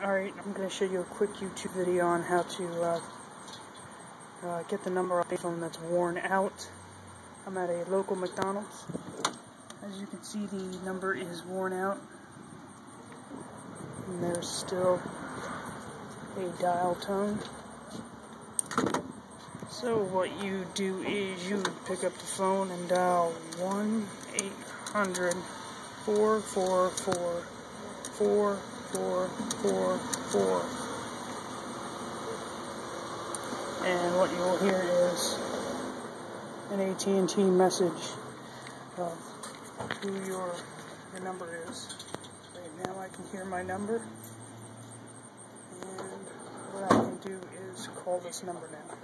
Alright, I'm going to show you a quick YouTube video on how to get the number on a phone that's worn out. I'm at a local McDonald's. As you can see, the number is worn out. And there's still a dial tone. So what you do is you pick up the phone and dial 1-800-444-4444. And what you will hear is an AT&T message of who your number is. Right now I can hear my number, and what I can do is call this number now.